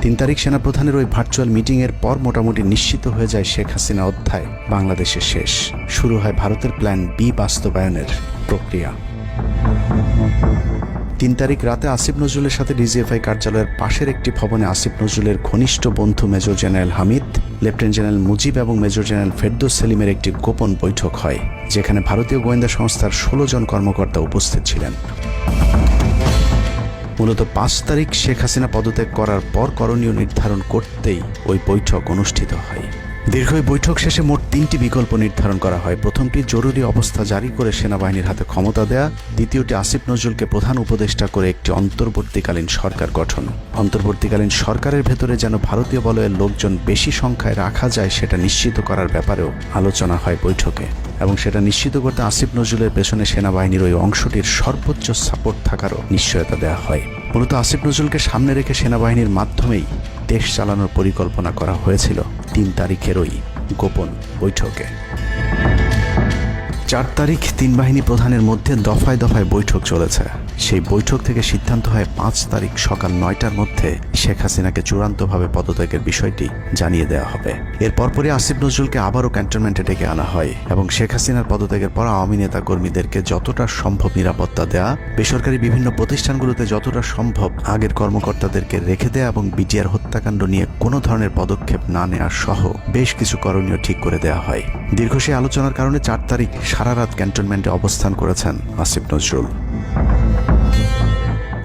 3 তারিখ সেনাপ্রধানের ওই ভার্চুয়াল মিটিংয়ের পর মোটামুটি নিশ্চিত হয়ে যায় শেখ হাসিনা অধ্যায় বাংলাদেশের শেষ। শুরু হয় ভারতের প্ল্যান বি বাস্তবায়নের প্রক্রিয়া। 3 তারিখ রাতে আসিফ নজরুলের সাথে ডিজিএফআই কার্যালয়ের পাশের একটি ভবনে আসিফ নজরুলের ঘনিষ্ঠ বন্ধু major general Hamid, lieutenant general Mujib এবং মেজর জেনারেল ফেরদৌস সেলিমের একটি গোপন বৈঠক হয়, যেখানে ভারতীয় গোয়েন্দা সংস্থার 16 জন কর্মকর্তা উপস্থিত ছিলেন। মূলত 5 তারিখ শেখ হাসিনা পদত্যাগ করার পর করণীয় নির্ধারণ করতেই ওই বৈঠক অনুষ্ঠিত হয়। দীর্ঘ এই বৈঠক শেষে মোট 3টি বিকল্প নির্ধারণ করা হয়। প্রথমটি জরুরি অবস্থা জারি করে সেনাবাহিনীর হাতে ক্ষমতা দেয়া, দ্বিতীয়টি আসিফ নজরুলকে প্রধান উপদেষ্টা করে একটি অন্তর্বর্তীকালীন সরকার গঠন। অন্তর্বর্তীকালীন সরকারের ভেতরে যেন ভারতীয় বলয়ের লোকজন বেশি সংখ্যায় রাখা যায় সেটা নিশ্চিত করার ব্যাপারেও আলোচনা হয় বৈঠকে, এবং সেটা নিশ্চিত করতে আসিফ নজরুলের পেছনে সেনাবাহিনীর ওই অংশটির সর্বোচ্চ সাপোর্ট থাকারও নিশ্চয়তা দেওয়া হয়। মূলত আসিফ নজরুলকে সামনে রেখে সেনাবাহিনীর মাধ্যমেই দেশ চালানোর পরিকল্পনা করা হয়েছিল 3 তারিখের ওই গোপন বৈঠকে। 4 তারিখ 3 বাহিনী প্রধানের মধ্যে দফায় দফায় বৈঠক চলেছে। সেই বৈঠক থেকে সিদ্ধান্ত হয় 5 তারিখ সকাল 9টার মধ্যে শেখ হাসিনাকে চূড়ান্তভাবে পদত্যাগের বিষয়টি জানিয়ে দেওয়া হবে। এর পরপরই আসিফ নজরুলকে আবারও ক্যান্টনমেন্টে ডেকে আনা হয় এবং শেখ হাসিনার পদত্যাগের পর আওয়ামী নেতা কর্মীদেরকে যতটা সম্ভব নিরাপত্তা দেয়া, বেসরকারি বিভিন্ন প্রতিষ্ঠানগুলোতে যতটা সম্ভব আগের কর্মকর্তাদেরকে রেখে দেয়া এবং বিটিআর হত্যাকাণ্ড নিয়ে কোনো ধরনের পদক্ষেপ না নেওয়ার সহ বেশ কিছু করণীয় ঠিক করে দেওয়া হয়। দীর্ঘ সেই আলোচনার কারণে 4 তারিখ সারা রাত ক্যান্টনমেন্টে অবস্থান করেছেন আসিফ নজরুল।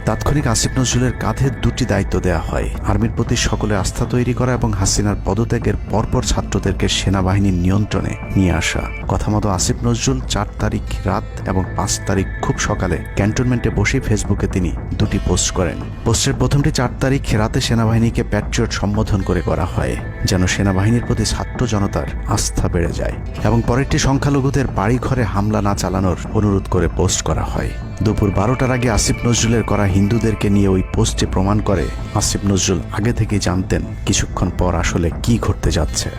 তাৎক্ষণিক আসিফ নজরুলের কাঁধে 2টি দায়িত্ব দেওয়া হয়: আর্মির প্রতি সকলের আস্থা তৈরি করা এবং হাসিনার পদত্যাগের পরপর ছাত্রদেরকে সেনাবাহিনীর নিয়ন্ত্রণে নিয়ে আসা। কথা মতো আসিফ নজরুল 4 তারিখ রাত এবং 5 তারিখ খুব সকালে ক্যান্টনমেন্টে বসেই ফেসবুকে তিনি 2টি পোস্ট করেন। পোস্টের প্রথমটি 4 তারিখ রাতে সেনাবাহিনীকে প্যাট্রিয়ট সম্বোধন করে করা হয়, যেন সেনাবাহিনীর প্রতি ছাত্র জনতার আস্থা বেড়ে যায়, এবং পরেরটি সংখ্যালঘুদের বাড়িঘরে হামলা না চালানোর অনুরোধ করে পোস্ট করা হয়। দুপুর 12টার আগে আসিফ নজরুলের করা হিন্দুদেরকে নিয়ে ওই পোস্টে প্রমাণ করে আসিফ নজরুল আগে থেকেই জানতেন কিছুক্ষণ পর আসলে কি ঘটতে যাচ্ছে।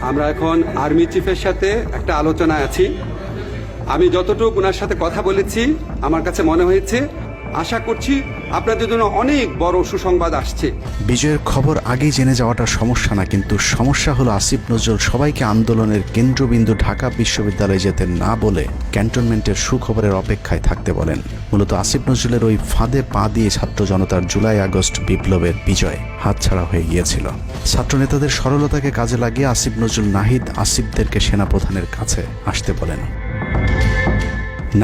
আমরা এখন আর্মি চিফের সাথে একটা আলোচনায় আছি। আমি যতটুকু ওনার সাথে কথা বলেছি, আমার কাছে মনে হয়েছে, আশা করছি আপনাদের জন্য অনেক বড় সুসংবাদ আসছে। বিজয়ের খবর আগেই জেনে যাওয়াটা সমস্যা না, কিন্তু সমস্যা হলো আসিফ নজরুল সবাইকে আন্দোলনের কেন্দ্রবিন্দু ঢাকা বিশ্ববিদ্যালয়ে যেতে না বলে ক্যান্টনমেন্টের সুখবরের অপেক্ষায় থাকতে বলেন। মূলত আসিফ নজরুলের ওই ফাঁদে পা দিয়ে ছাত্র জনতার জুলাই আগস্ট বিপ্লবের বিজয় হাতছাড়া হয়ে গিয়েছিল। ছাত্র নেতাদের সরলতাকে কাজে লাগিয়ে আসিফ নজরুল নাহিদ আসিফদেরকে সেনাপ্রধানের কাছে আসতে বলেন।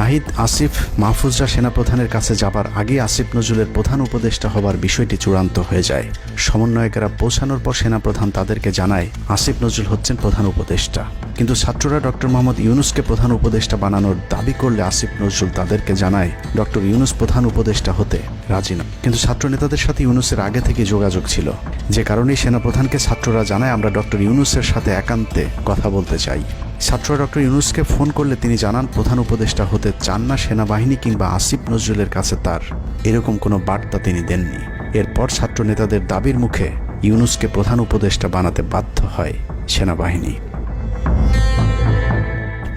নাহিদ, আসিফ, মাহফুজরা সেনাপ্রধানের কাছে যাবার আগে আসিফ নজরুলের প্রধান উপদেষ্টা হবার বিষয়টি চূড়ান্ত হয়ে যায়। সমন্বয়কেরা পৌঁছানোর পর সেনাপ্রধান তাদেরকে জানায় আসিফ নজরুল হচ্ছেন প্রধান উপদেষ্টা, কিন্তু ছাত্ররা ডক্টর মোহাম্মদ ইউনূসকে প্রধান উপদেষ্টা বানানোর দাবি করলে আসিফ নজরুল তাদেরকে জানায় ডক্টর ইউনূস প্রধান উপদেষ্টা হতে রাজি না। কিন্তু ছাত্র নেতাদের সাথে ইউনূসের আগে থেকে যোগাযোগ ছিল, যে কারণেই সেনাপ্রধানকে ছাত্ররা জানায় আমরা ডক্টর ইউনূসের সাথে একান্তে কথা বলতে চাই। ছাত্ররা ডক্টর ইউনূসকে ফোন করলে তিনি জানান প্রধান উপদেষ্টা হতে চান না সেনাবাহিনী কিংবা আসিফ নজরুলের কাছে তার এরকম কোনো বার্তা তিনি দেননি। এরপর ছাত্র নেতাদের দাবির মুখে ইউনূসকে প্রধান উপদেষ্টা বানাতে বাধ্য হয় সেনাবাহিনী।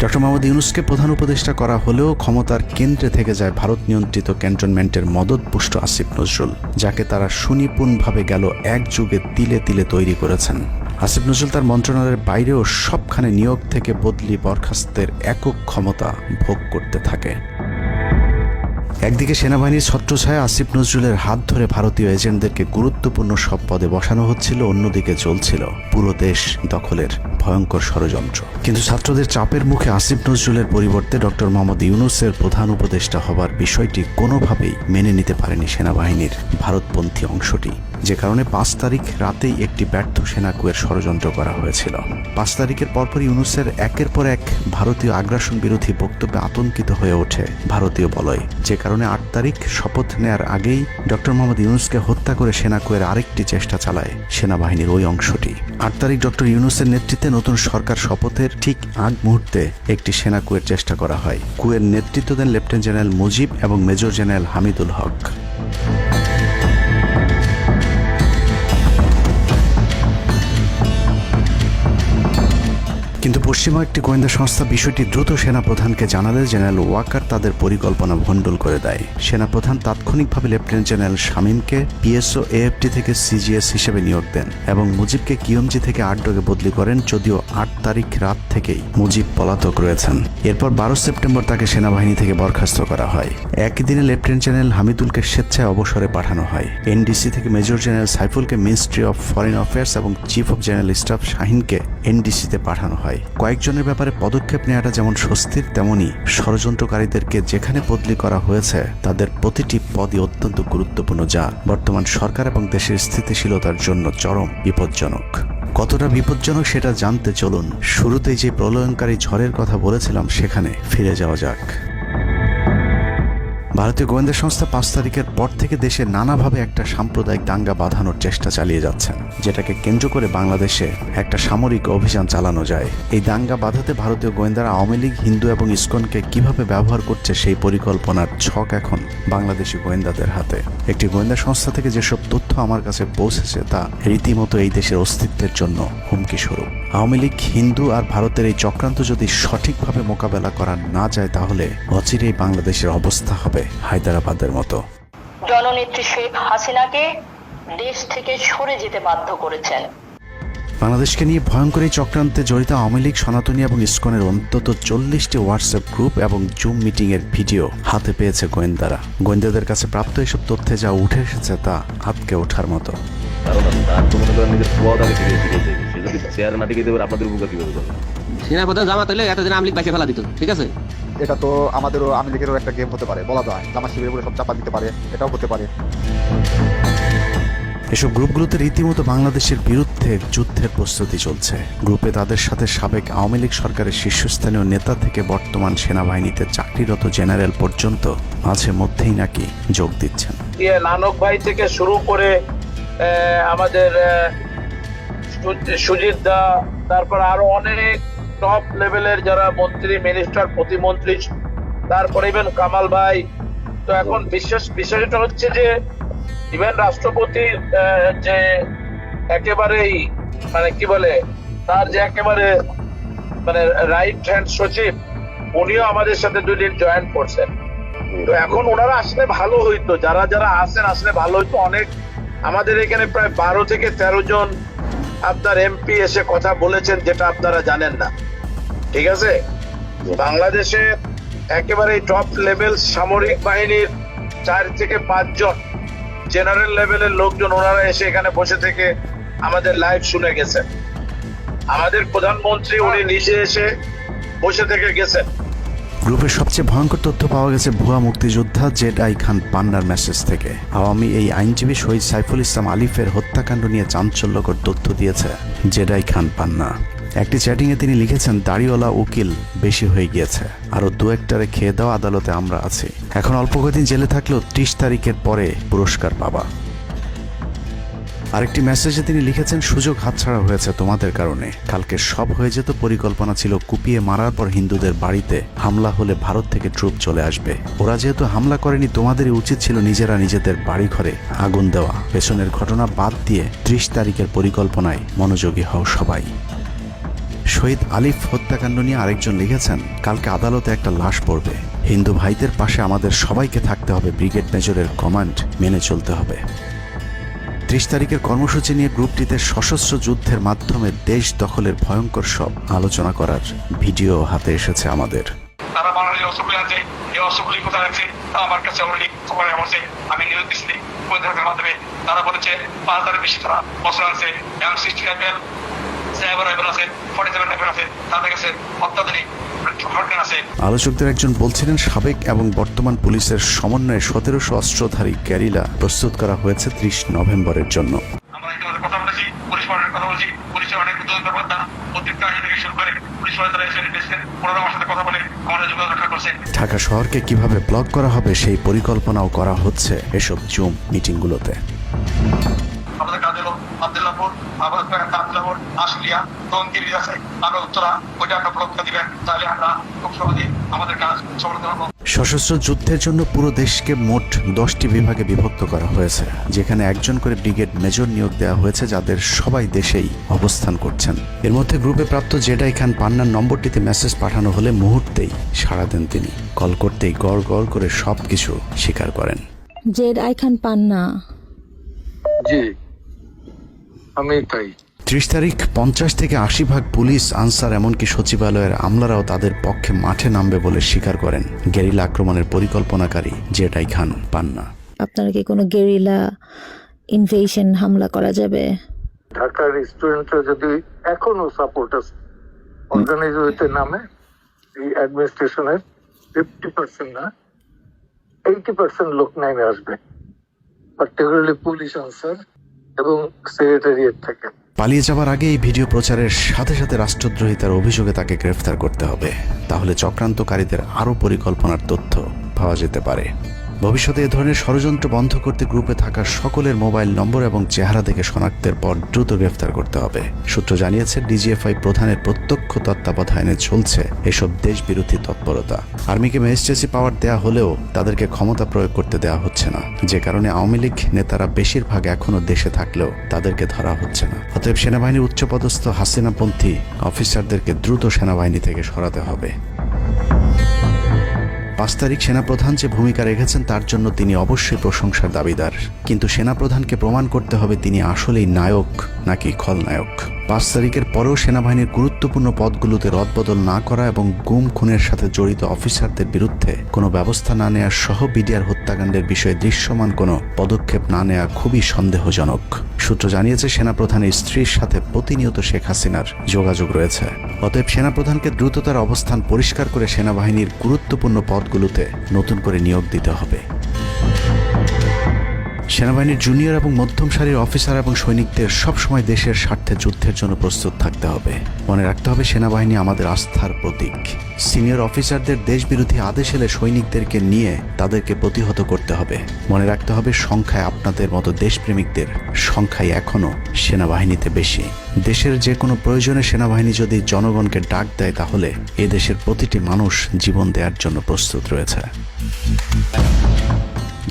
ডক্টর মোহাম্মদ ইউনূসকে প্রধান উপদেষ্টা করা হলেও ক্ষমতার কেন্দ্রে থেকে যায় ভারত নিয়ন্ত্রিত ক্যান্টনমেন্টের মদতপুষ্ট আসিফ নজরুল, যাকে তারা সুনিপুণভাবে গেল এক যুগে তিলে তিলে তৈরি করেছেন। আসিফ নজরুল তার মন্ত্রণালয়ের বাইরেও সবখানে নিয়োগ থেকে বদলি বরখাস্তের একক ক্ষমতা ভোগ করতে থাকে। একদিকে সেনাবাহিনীর ছত্রছায়া আসিফ নজরুলের হাত ধরে ভারতীয় এজেন্টদেরকে গুরুত্বপূর্ণ সব পদে বসানো হচ্ছিল, অন্যদিকে চলছিল পুরো দেশ দখলের ভয়ঙ্কর ষড়যন্ত্র। কিন্তু ছাত্রদের চাপের মুখে আসিফ নজরুলের পরিবর্তে ডক্টর মোহাম্মদ ইউনূসের প্রধান উপদেষ্টা হবার বিষয়টি কোনোভাবেই মেনে নিতে পারেনি সেনাবাহিনীর ভারতপন্থী অংশটি, যে কারণে 5 তারিখ রাতেই একটি ব্যর্থ সেনাকুয়ের ষড়যন্ত্র করা হয়েছিল। 5 তারিখের পরপর ইউনূসের একের পর এক ভারতীয় আগ্রাসন বিরোধী বক্তব্যে আতঙ্কিত হয়ে ওঠে ভারতীয় বলয়, যে কারণে 8 তারিখ শপথ নেয়ার আগেই ডক্টর মোহাম্মদ ইউনূসকে হত্যা করে সেনাকুয়ের আরেকটি চেষ্টা চালায় সেনাবাহিনীর ওই অংশটি। 8 তারিখ ডক্টর ইউনূসের নেতৃত্বে নতুন সরকার শপথের ঠিক আগ মুহূর্তে একটি সেনাকুয়ের চেষ্টা করা হয়। কুয়ের নেতৃত্ব দেন লেফটেন্যান্ট জেনারেল মুজিব এবং মেজর জেনারেল হামিদুল হক। কিন্তু পশ্চিমা একটি গোয়েন্দা সংস্থা বিষয়টি দ্রুত সেনাপ্রধানকে জানালে জেনারেল ওয়াকার তাদের পরিকল্পনা ভণ্ডুল করে দেয়। সেনাপ্রধান তাৎক্ষণিকভাবে লেফটেন্যান্ট জেনারেল শামীমকে পিএসও এএফটি থেকে সিজিএস হিসেবে নিয়োগ দেন এবং মুজিবকে কিউএমজি থেকে আটডগে বদলি করেন, যদিও 8 তারিখ রাত থেকেই মুজিব পলাতক রয়েছেন। এরপর 12 সেপ্টেম্বর তাকে সেনাবাহিনী থেকে বরখাস্ত করা হয়। একই দিনে লেফটেন্যান্ট জেনারেল হামিদুলকে স্বেচ্ছায় অবসরে পাঠানো হয়। এনডিসি থেকে মেজর জেনারেল সাইফুলকে মিনিস্ট্রি অফ ফরেন অ্যাফেয়ার্স এবং চিফ অফ জেনারেল স্টাফ শাহিনকে এনডিসিতে পাঠানো হয়। কয়েকজনের ব্যাপারে পদক্ষেপ নেওয়াটা যেমন স্বস্তির, তেমনি ষড়যন্ত্রকারীদেরকে যেখানে বদলি করা হয়েছে তাদের প্রতিটি পদই অত্যন্ত গুরুত্বপূর্ণ, যা বর্তমান সরকার এবং দেশের স্থিতিশীলতার জন্য চরম বিপজ্জনক। কতটা বিপজ্জনক সেটা জানতে চলুন শুরুতেই যে প্রলয়ঙ্কারী ঝড়ের কথা বলেছিলাম সেখানে ফিরে যাওয়া যাক। ভারতীয় গোয়েন্দা সংস্থা 5 তারিখের পর থেকে দেশে নানাভাবে একটা সাম্প্রদায়িক দাঙ্গা বাঁধানোর চেষ্টা চালিয়ে যাচ্ছেন, যেটাকে কেন্দ্র করে বাংলাদেশে একটা সামরিক অভিযান চালানো যায়। এই দাঙ্গা বাঁধাতে ভারতীয় গোয়েন্দারা আওয়ামী লীগ, হিন্দু এবং ইসকনকে কিভাবে ব্যবহার করছে সেই পরিকল্পনার ছক এখন বাংলাদেশি গোয়েন্দাদের হাতে। একটি গোয়েন্দা সংস্থা থেকে যেসব তথ্য আমার কাছে পৌঁছেছে তা রীতিমতো এই দেশের অস্তিত্বের জন্য হুমকি স্বরূপ। আওয়ামী লীগ, হিন্দু আর ভারতের এই চক্রান্ত যদি সঠিকভাবে মোকাবেলা করা না যায় তাহলে অচিরেই বাংলাদেশের অবস্থা হবে হায়দ্রাবাদের মতো। জননেত্রী শেখ হাসিনাকে দেশ থেকে সরে যেতে বাধ্য করেছেন। বাংলাদেশকে নিয়ে ভয়ঙ্কর এই চক্রান্তে জড়িত আওয়ামী লীগ, সনাতনী এবং ইসকনের অন্তত 40টি হোয়াটসঅ্যাপ গ্রুপ এবং জুম মিটিং এর ভিডিও হাতে পেয়েছে গোয়েন্দারা। গোয়েন্দাদের কাছে প্রাপ্ত এসব তথ্যে যা উঠে এসেছে তা হাতকে ওঠার মতো। সেনাপ্রধান জামাত হলে এতদিন আওয়ামী লীগ বাইকে ফেলা দিত, ঠিক আছে? এটা তো আমাদেরও আওয়ামী লীগেরও একটা গেম হতে পারে, বলা যায় জামাত শিবিরের উপরে সব চাপা দিতে পারে, এটাও হতে পারে। এসব গ্রুপগুলোতে রীতিমতো বাংলাদেশের বিরুদ্ধে যুদ্ধের প্রস্তুতি চলছে। গ্রুপে তাদের সাথে সাবেক আওয়ামী লীগ সরকারের শীর্ষস্থানীয় নেতা থেকে বর্তমান সেনাবাহিনীতে চাকরিরত জেনারেল পর্যন্ত মাঝে মধ্যেই নাকি যোগ দিচ্ছেন। নানক ভাই থেকে শুরু করে আমাদের সুজিত দা, তারপর আরো অনেক টপ লেভেলের যারা মন্ত্রী, মিনিস্টার, প্রতিমন্ত্রী, তারপরে ইভেন কামাল ভাই। তো এখন বিষয়টা হচ্ছে যে ইভেন রাষ্ট্রপতির যে একেবারেই মানে কি বলে তার যে একেবারে মানে রাইট হ্যান্ড সচিব, উনিও আমাদের সাথে 2 দিন জয়েন করছেন। তো এখন ওনারা আসলে ভালো হইতো, যারা যারা আসেন আসলে ভালো হইতো। অনেক আমাদের এখানে প্রায় 12 থেকে 13 জন আপনার এমপি এসে কথা বলেছেন, যেটা আপনারা জানেন না, ঠিক আছে? বাংলাদেশে একেবারে টপ লেভেল সামরিক বাহিনীর 4 থেকে 5 জন জেনারেল লেভেলের লোকজন ওনারা এসে এখানে বসে থেকে আমাদের লাইভ শুনে গেছেন। আমাদের প্রধানমন্ত্রী উনি নিজে এসে বসে থেকে গেছেন। গ্রুপের সবচেয়ে ভয়ঙ্কর তথ্য পাওয়া গেছে ভুয়া মুক্তিযোদ্ধা জেডাই খান পান্নার মেসেজ থেকে। আওয়ামী এই আইনজীবী শহীদ সাইফুল ইসলাম আলিফের হত্যাকাণ্ড নিয়ে চাঞ্চল্যকর তথ্য দিয়েছে জেডাই খান পান্না। একটি চ্যাটিংয়ে তিনি লিখেছেন, দাড়িওয়ালা উকিল বেশি হয়ে গিয়েছে, আরো 2-1টারে খেয়ে দাও, আদালতে আমরা আছি, এখন অল্প কদিন জেলে থাকলেও 30 তারিখের পরে পুরস্কার পাবা। আরেকটি মেসেজে তিনি লিখেছেন, সুযোগ হাতছাড়া হয়েছে তোমাদের কারণে, কালকে সব হয়ে যেত। পরিকল্পনা ছিল কুপিয়ে মারার পর হিন্দুদের বাড়িতে হামলা হলে ভারত থেকে ট্রুপ চলে আসবে। ওরা যেহেতু হামলা করেনি, তোমাদেরই উচিত ছিল নিজেরা নিজেদের বাড়ি ঘরে আগুন দেওয়া। পেছনের ঘটনা বাদ দিয়ে 30 তারিখের পরিকল্পনায় মনোযোগী হও সবাই। শহীদ আলিফ হত্যাকাণ্ড নিয়ে আরেকজন লিখেছেন, কালকে আদালতে একটা লাশ পড়বে, হিন্দু ভাইদের পাশে আমাদের সবাইকে থাকতে হবে, ব্রিগেড মেজরের কমান্ড মেনে চলতে হবে। 30 তারিখের কর্মসূচি নিয়ে গ্রুপটিতে সশস্ত্র যুদ্ধের মাধ্যমে দেশ দখলের ভয়ঙ্কর সব আলোচনা করার ভিডিও হাতে এসেছে আমাদের। তারা বাংলাদেশ অস্ত্রগুলি আছে, এই অস্ত্রগুলি কোথায় আছে আমার কাছে অলরেডি খবর আছে। আমি নিউজ দিচ্ছি গোয়েন্দাদের মাধ্যমে, তারা বলেছে 5000-এর বেশি তারা অস্ত্র আছে, M60 রাইফেল, সাইবার রাইফেল আছে, 47 রাইফেল আছে, তাদের কাছে অত্যাধুনিক হটগান আছে। আলোচকদের একজন বলছিলেন, সাবেক এবং বর্তমান পুলিশের সমন্বয়ে 1700 অস্ত্রধারী গ্যারিলা প্রস্তুত করা হয়েছে 30 নভেম্বরের জন্য। আমরা ইতিমধ্যে কথা বলেছি, পুলিশ পার্টির কথা বলছি, পুলিশের অনেক উদ্যোগতা প্রত্যেকটা আগে থেকে শুরু করে পুলিশ পার্টি এসে এসেছেন, ওনারা আমার সাথে কথা বলে আমাদের যোগাযোগ রক্ষা করছে। ঢাকা শহরকে কিভাবে ব্লক করা হবে সেই পরিকল্পনাও করা হচ্ছে এসব জুম মিটিংগুলোতে। আমাদের কাজে আব্দুল্লাহ মির্জাপুর, আবার তাজপুর, আশুলিয়া, টঙ্গীর আছে, আমরা উত্তরা, ওইটা একটা ব্লক দিবেন, তাহলে আমরা খুব সহজেই আমাদের কাজ সফলতা পাবো। সশস্ত্র যুদ্ধের জন্য পুরো দেশকে মোট 10টি বিভাগে বিভক্ত করা হয়েছে, যেখানে একজন করে ব্রিগেড মেজর নিয়োগ দেওয়া হয়েছে, যাদের সবাই দেশেই অবস্থান করছেন। এর মধ্যে গ্রুপে প্রাপ্ত জেডাই খান পান্নার নম্বরটিতে মেসেজ পাঠানো হলে মুহূর্তেই সাড়া দেন তিনি। কল করতেই গড় গড় করে সবকিছু স্বীকার করেন। জেডাই খান পান্না, জি আমি তাই। 30 তারিখ 50 থেকে 80 ভাগ পুলিশ, আনসার, এমনকি সচিবালয়ের আমলারাও তাদের পক্ষে মাঠে নামবে বলে স্বীকার করেন গেরিলা আক্রমণের পরিকল্পনাকারী জেডাই খান পান্না। আপনারা কি কোনো গেরিলা ইনভেশন হামলা করা যাবে? ঢাকার স্টুডেন্টরা যদি এখনো সাপোর্টার্স অর্গানাইজ হইতে নামে, এই অ্যাডমিনিস্ট্রেশনের 50% না 80% লোক নেমে আসবে, পার্টিকুলারলি পুলিশ, আনসার এবং সেক্রেটারিয়েট থেকে। পালিয়ে যাওয়ার আগে এই ভিডিও প্রচারের সাথে সাথে রাষ্ট্রদ্রোহিতার অভিযোগে তাকে গ্রেফতার করতে হবে, তাহলে চক্রান্তকারীদের আরও পরিকল্পনার তথ্য পাওয়া যেতে পারে। ভবিষ্যতে এ ধরনের ষড়যন্ত্র বন্ধ করতে গ্রুপে থাকা সকলের মোবাইল নম্বর এবং চেহারা দেখে শনাক্তের পর দ্রুত গ্রেফতার করতে হবে। সূত্র জানিয়েছে, ডিজিএফআই প্রধানের প্রত্যক্ষ তত্ত্বাবধানে চলছে এসব দেশবিরোধী তৎপরতা। আর্মিকে ম্যাজিস্ট্রেসি পাওয়ার দেয়া হলেও তাদেরকে ক্ষমতা প্রয়োগ করতে দেওয়া হচ্ছে না, যে কারণে আওয়ামী লীগ নেতারা বেশিরভাগ এখনও দেশে থাকলেও তাদেরকে ধরা হচ্ছে না। অতএব সেনাবাহিনীর উচ্চপদস্থ হাসিনাপন্থী অফিসারদেরকে দ্রুত সেনাবাহিনী থেকে সরাতে হবে। 5 তারিখ সেনাপ্রধান যে ভূমিকা রেখেছেন তার জন্য তিনি অবশ্যই প্রশংসার দাবিদার, কিন্তু সেনাপ্রধানকে প্রমাণ করতে হবে তিনি আসলেই নায়ক নাকি খলনায়ক। 5 তারিখের পরেও সেনাবাহিনীর গুরুত্বপূর্ণ পদগুলোতে রদবদল না করা এবং গুম খুনের সাথে জড়িত অফিসারদের বিরুদ্ধে কোনো ব্যবস্থা না নেওয়া সহ বিডিআর হত্যাকাণ্ডের বিষয়ে দৃশ্যমান কোনো পদক্ষেপ না নেওয়া খুবই সন্দেহজনক। সূত্র জানিয়েছে, সেনাপ্রধানের স্ত্রীর সাথে প্রতিনিয়ত শেখ হাসিনার যোগাযোগ রয়েছে। অতএব সেনাপ্রধানকে দ্রুত তার অবস্থান পরিষ্কার করে সেনাবাহিনীর গুরুত্বপূর্ণ পদগুলোতে নতুন করে নিয়োগ দিতে হবে। সেনাবাহিনীর জুনিয়র এবং মধ্যম সারির অফিসার এবং সৈনিকদের সবসময় দেশের স্বার্থে যুদ্ধের জন্য প্রস্তুত থাকতে হবে। মনে রাখতে হবে, সেনাবাহিনী আমাদের আস্থার প্রতীক। সিনিয়র অফিসারদের দেশবিরোধী আদেশ এলে সৈনিকদেরকে নিয়ে তাদেরকে প্রতিহত করতে হবে। মনে রাখতে হবে, সংখ্যায় আপনাদের মতো দেশপ্রেমিকদের সংখ্যাই এখনও সেনাবাহিনীতে বেশি। দেশের যে কোনো প্রয়োজনে সেনাবাহিনী যদি জনগণকে ডাক দেয়, তাহলে এ দেশের প্রতিটি মানুষ জীবন দেওয়ার জন্য প্রস্তুত রয়েছে।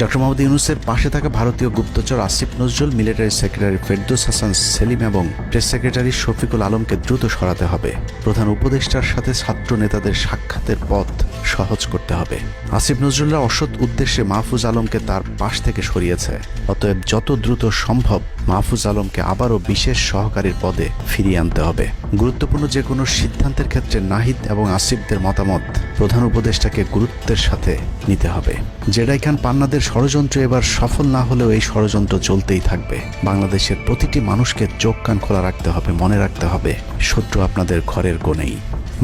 ডক্টর মোহাম্মদ ইউনূসের পাশে থাকা ভারতীয় গুপ্তচর আসিফ নজরুল, মিলিটারি সেক্রেটারি ফেরদৌস হাসান সেলিম এবং প্রেস সেক্রেটারি শফিকুল আলমকে দ্রুত সরাতে হবে। প্রধান উপদেষ্টার সাথে ছাত্র নেতাদের সাক্ষাতের পথ সহজ করতে হবে। আসিফ নজরুলরা অসৎ উদ্দেশ্যে মাহফুজ আলমকে তার পাশ থেকে সরিয়েছে। অতএব যত দ্রুত সম্ভব মাহফুজ আলমকে আবারও বিশেষ সহকারীর পদে ফিরিয়ে আনতে হবে। গুরুত্বপূর্ণ যে কোনো সিদ্ধান্তের ক্ষেত্রে নাহিদ এবং আসিফদের মতামত প্রধান উপদেষ্টাকে গুরুত্বের সাথে নিতে হবে। জেডাই খান পান্নাদের ষড়যন্ত্র এবার সফল না হলেও এই ষড়যন্ত্র চলতেই থাকবে। বাংলাদেশের প্রতিটি মানুষকে চোখ কান খোলা রাখতে হবে, মনে রাখতে হবে, শত্রু আপনাদের ঘরের কোণেই।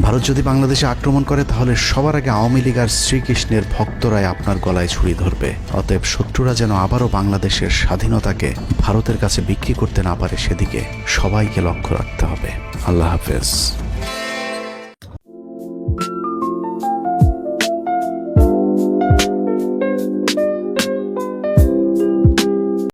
ভারত যদি বাংলাদেশে আক্রমণ করে, তাহলে সবার আগে আওয়ামী লীগ আর শ্রীকৃষ্ণের ভক্তরাই আপনার গলায় ছুরি ধরবে। অতএব শত্রুরা যেন আবারও বাংলাদেশের স্বাধীনতাকে ভারতের কাছে বিক্রি করতে না পারে, সেদিকে সবাইকে লক্ষ্য রাখতে হবে। আল্লাহ হাফেজ।